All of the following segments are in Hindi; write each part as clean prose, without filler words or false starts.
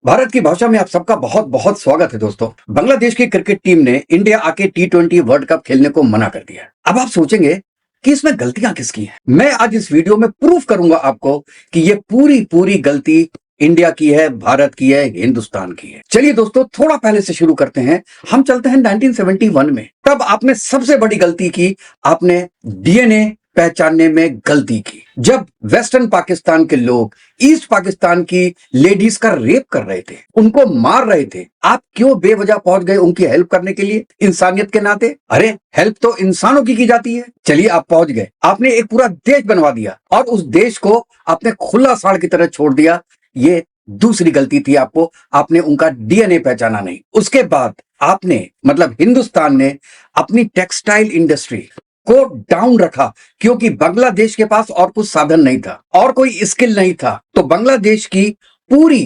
भारत की भाषा में आप सबका बहुत बहुत स्वागत है दोस्तों। बांग्लादेश की क्रिकेट टीम ने इंडिया आके T20 वर्ल्ड कप खेलने को मना कर दिया। अब आप सोचेंगे कि इसमें गलतियां किसकी हैं? मैं आज इस वीडियो में प्रूफ करूंगा आपको कि ये पूरी गलती इंडिया की है, भारत की है, हिंदुस्तान की है। चलिए दोस्तों, थोड़ा पहले से शुरू करते हैं। हम चलते हैं 1971 में। तब आपने सबसे बड़ी गलती की, आपने डीएनए पहचानने में गलती की। जब वेस्टर्न पाकिस्तान के लोग ईस्ट पाकिस्तान की लेडीज का रेप कर रहे थे, उनको मार रहे थे, आप क्यों बेवजह पहुंच गए उनकी हेल्प करने के लिए इंसानियत के नाते? अरे हेल्प तो इंसानों की जाती है। चलिए आप पहुंच गए, आपने एक पूरा देश बनवा दिया और उस देश को आपने खुला साड़ की तरह छोड़ दिया। ये दूसरी गलती थी आपने उनका डीएनए पहचाना नहीं। उसके बाद आपने मतलब हिंदुस्तान ने अपनी टेक्सटाइल इंडस्ट्री को डाउन रखा, क्योंकि बांग्लादेश के पास और कुछ साधन नहीं था और कोई स्किल नहीं था। तो बांग्लादेश की पूरी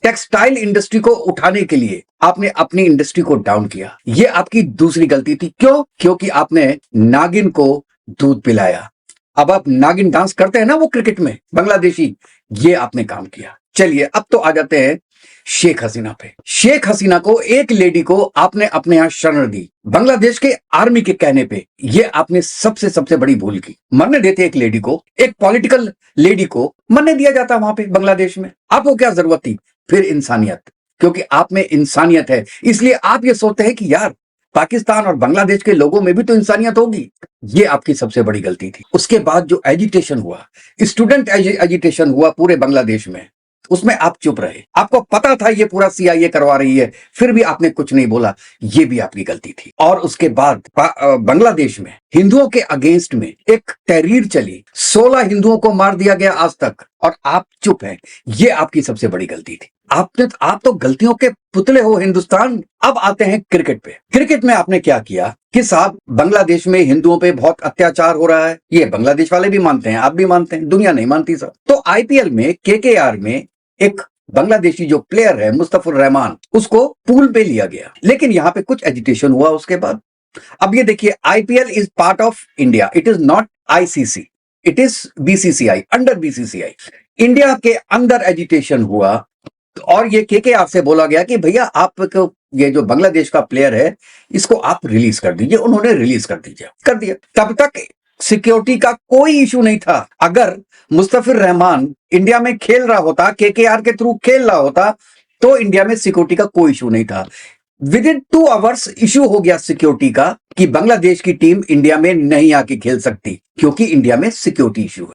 टेक्सटाइल इंडस्ट्री को उठाने के लिए आपने अपनी इंडस्ट्री को डाउन किया। ये आपकी दूसरी गलती थी। क्यों? क्योंकि आपने नागिन को दूध पिलाया। अब आप नागिन डांस करते हैं ना वो क्रिकेट में बांग्लादेशी, ये आपने काम किया। चलिए अब तो आ जाते हैं शेख हसीना पे। शेख हसीना को, एक लेडी को आपने अपने यहां शरण दी बांग्लादेश के आर्मी के कहने पे। ये आपने सबसे बड़ी भूल की। मरने देते एक लेडी को, एक पॉलिटिकल लेडी को मरने दिया जाता वहां पे बांग्लादेश में। आपको क्या जरूरत थी? फिर इंसानियत, क्योंकि आप में इंसानियत है, इसलिए आप ये सोचते हैं कि यार पाकिस्तान और बांग्लादेश के लोगों में भी तो इंसानियत होगी। ये आपकी सबसे बड़ी गलती थी। उसके बाद जो एजिटेशन हुआ, स्टूडेंट एजिटेशन हुआ पूरे बांग्लादेश में, उसमें आप चुप रहे। आपको पता था ये पूरा सीआईए करवा रही है, फिर भी आपने कुछ नहीं बोला। ये भी आपकी गलती थी। और उसके बाद बांग्लादेश में हिंदुओं के अगेंस्ट में एक तहरीर चली, 16 हिंदुओं को मार दिया गया आज तक, और आप चुप हैं। ये आपकी सबसे बड़ी गलती थी। आप तो गलतियों के पुतले हो हिंदुस्तान। अब आते हैं क्रिकेट पे। क्रिकेट में आपने क्या किया कि साहब बांग्लादेश में हिंदुओं पे बहुत अत्याचार हो रहा है। ये बांग्लादेश वाले भी मानते हैं, आप भी मानते हैं, दुनिया नहीं मानती सब। तो आईपीएल में केकेआर में एक बांग्लादेशी जो प्लेयर है मुस्तफिजुर रहमान, उसको पूल पे लिया गया। लेकिन यहां पे कुछ एजिटेशन हुआ उसके बाद। अब ये देखिए, IPL is part of India, it is not ICC, it is BCCI, under BCCI. India के अंदर एजिटेशन हुआ और ये केकेआर से बोला गया कि भैया आप ये जो बांग्लादेश का प्लेयर है इसको आप रिलीज कर दीजिए। उन्होंने रिलीज कर दिया। तब तक सिक्योरिटी का कोई इशू नहीं था। अगर मुस्तफिजुर रहमान इंडिया में खेल रहा होता, केकेआर के थ्रू खेल रहा होता, तो इंडिया में सिक्योरिटी का कोई इशू नहीं था। विद इन 2 आवर्स इशू हो गया सिक्योरिटी का कि बांग्लादेश की टीम इंडिया में नहीं आके खेल सकती, क्योंकि इंडिया में सिक्योरिटी इशू है।